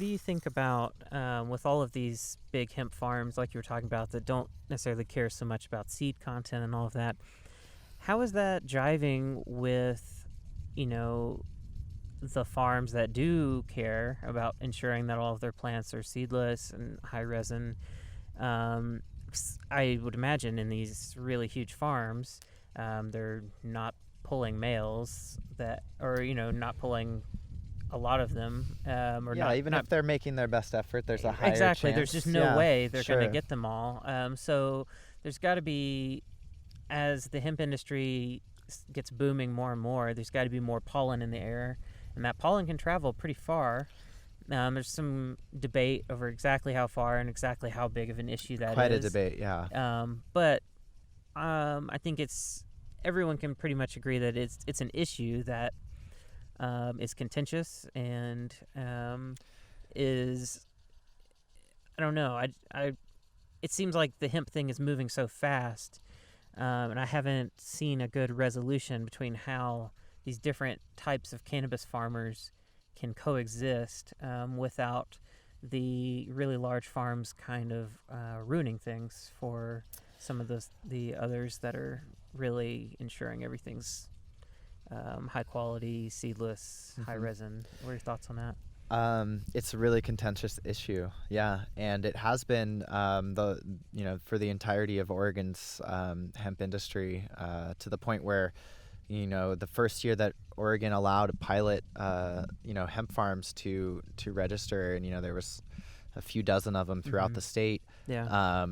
what do you think about with all of these big hemp farms, like you were talking about, that don't necessarily care so much about seed content and all of that? How is that jiving with, the farms that do care about ensuring that all of their plants are seedless and high resin? I would imagine in these really huge farms, they're not pulling males not pulling a lot of them, or Yeah, not. even Not if they're making their best effort, there's a higher exactly. chance. There's just no way they're sure. going to get them all. So there's got to be, as the hemp industry gets booming more and more, there's got to be more pollen in the air, and that pollen can travel pretty far. There's some debate over exactly how far and exactly how big of an issue that Quite is. a debate, yeah. But I think everyone can pretty much agree that it's an issue that is contentious and is, I don't know. It seems like the hemp thing is moving so fast, and I haven't seen a good resolution between how these different types of cannabis farmers can coexist without the really large farms kind of ruining things for some of the others that are really ensuring everything's high quality, seedless, high resin. What are your thoughts on that? It's a really contentious issue, yeah, and it has been for the entirety of Oregon's hemp industry, to the point where, the first year that Oregon allowed pilot hemp farms to register, and there was a few dozen of them throughout the state. Yeah.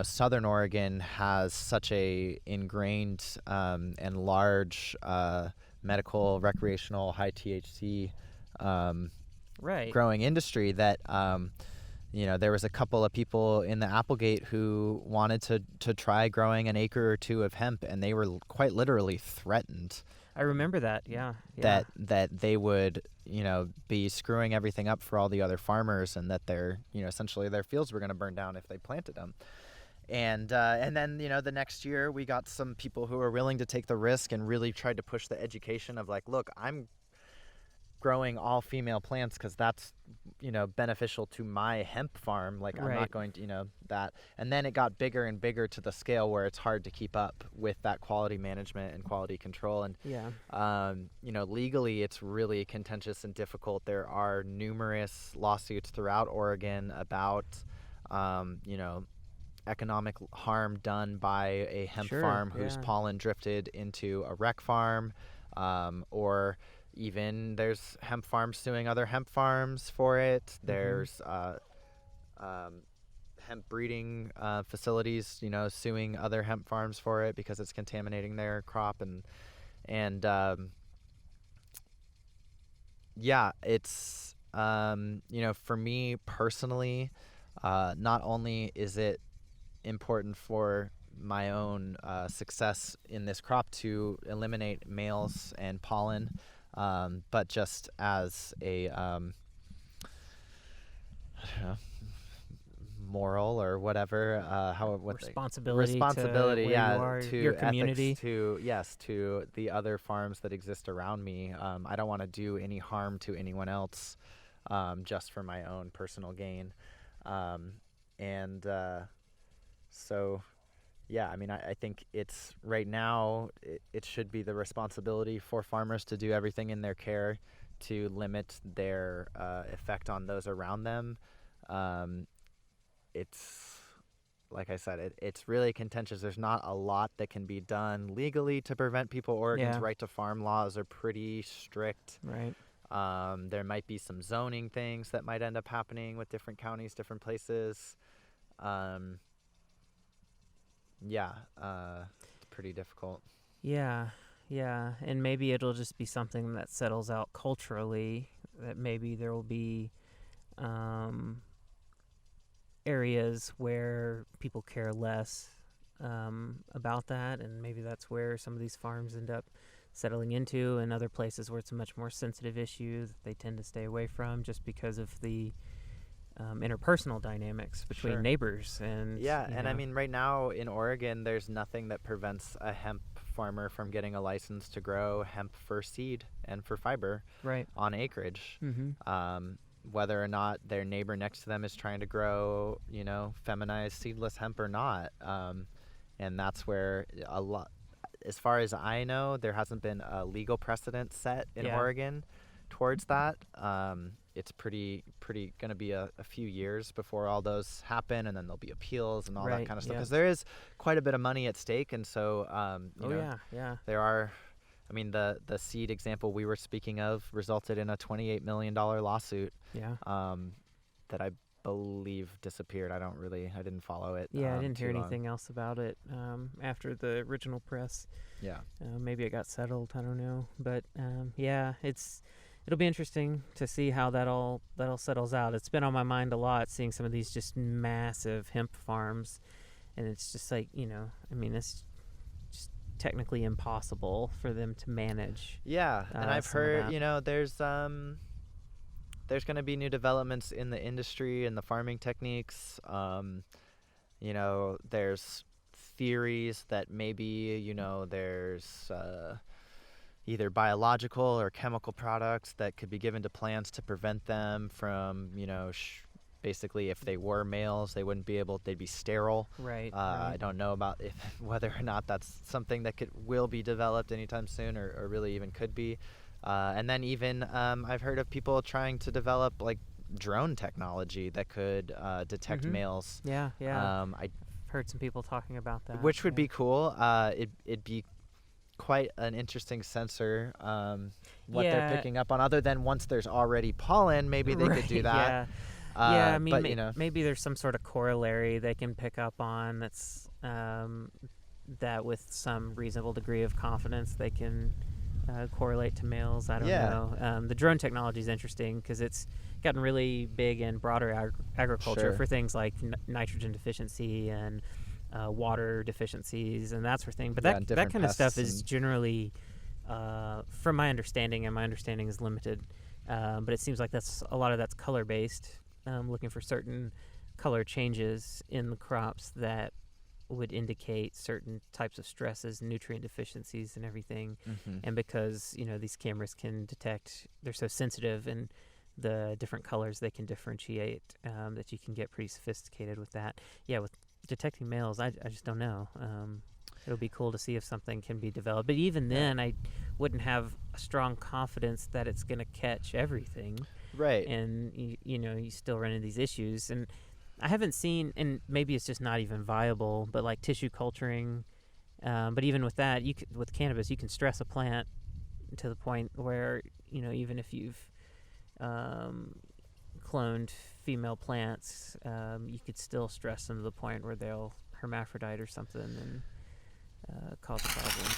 Southern Oregon has such a ingrained and large medical, recreational, high THC Right. growing industry that there was a couple of people in the Applegate who wanted to try growing an acre or two of hemp, and they were quite literally threatened. I remember that. Yeah. That they would be screwing everything up for all the other farmers, and that essentially their fields were going to burn down if they planted them. And then the next year we got some people who were willing to take the risk and really tried to push the education of like, look, I'm growing all female plants because that's beneficial to my hemp farm. Like, Right. I'm not going to that. And then it got bigger and bigger to the scale where it's hard to keep up with that quality management and quality control. And legally it's really contentious and difficult. There are numerous lawsuits throughout Oregon about economic harm done by a hemp farm whose pollen drifted into a rec farm, or even there's hemp farms suing other hemp farms for it. There's hemp breeding facilities, suing other hemp farms for it because it's contaminating their crop. And it's for me personally, not only is it important for my own success in this crop to eliminate males and pollen, but just as a moral or whatever, responsibility, to your community, to the other farms that exist around me. I don't want to do any harm to anyone else, just for my own personal gain. So yeah, I mean, I think it's right now it should be the responsibility for farmers to do everything in their care to limit their effect on those around them. It's, like I said, it's really contentious. There's not a lot that can be done legally to prevent people. Oregon's right to farm laws are pretty strict. Right. There might be some zoning things that might end up happening with different counties, different places. It's pretty difficult. Yeah, and maybe it'll just be something that settles out culturally, that maybe there will be areas where people care less about that, and maybe that's where some of these farms end up settling into, and other places where it's a much more sensitive issue that they tend to stay away from just because of the interpersonal dynamics between neighbors. And and I mean, right now in Oregon there's nothing that prevents a hemp farmer from getting a license to grow hemp for seed and for fiber on acreage. whether or not their neighbor next to them is trying to grow, feminized seedless hemp or not. And that's where a lot, as far as I know, there hasn't been a legal precedent set in Oregon towards that. It's pretty going to be a few years before all those happen, and then there'll be appeals and all that kind of stuff, because there is quite a bit of money at stake. And so there are, I mean, the seed example we were speaking of resulted in a $28 million lawsuit that I believe disappeared. I didn't follow it. I didn't hear anything else about it after the original press. Maybe it got settled, I don't know. But it'll be interesting to see how that all settles out. It's been on my mind a lot, seeing some of these just massive hemp farms, and it's just like, it's just technically impossible for them to manage. And I've heard, there's going to be new developments in the industry and the farming techniques. There's theories that maybe, there's either biological or chemical products that could be given to plants to prevent them from, basically, if they were males, they'd be sterile. Right. I don't know about whether or not that's something that will be developed anytime soon, or really even could be. And then even I've heard of people trying to develop like drone technology that could detect males. I've heard some people talking about that. Which would be cool. It'd be quite an interesting sensor, what they're picking up on, other than once there's already pollen, maybe they could do that. I mean, maybe there's some sort of corollary they can pick up on that's that with some reasonable degree of confidence they can correlate to males. I don't know. The drone technology is interesting because it's gotten really big in broader agriculture for things like nitrogen deficiency and water deficiencies and that sort of thing. But that kind of stuff is generally, from my understanding, and my understanding is limited, but it seems like a lot of that's color based, looking for certain color changes in the crops that would indicate certain types of stresses, nutrient deficiencies and everything. And because these cameras can detect, they're so sensitive, and the different colors they can differentiate, that you can get pretty sophisticated with that. With detecting males, I just don't know. It'll be cool to see if something can be developed, but even then I wouldn't have a strong confidence that it's going to catch everything, right? And you still run into these issues. And I haven't seen, and maybe it's just not even viable, but like tissue culturing. But even with that, with cannabis, you can stress a plant to the point where, even if you've cloned female plants, you could still stress them to the point where they'll hermaphrodite or something and cause problems.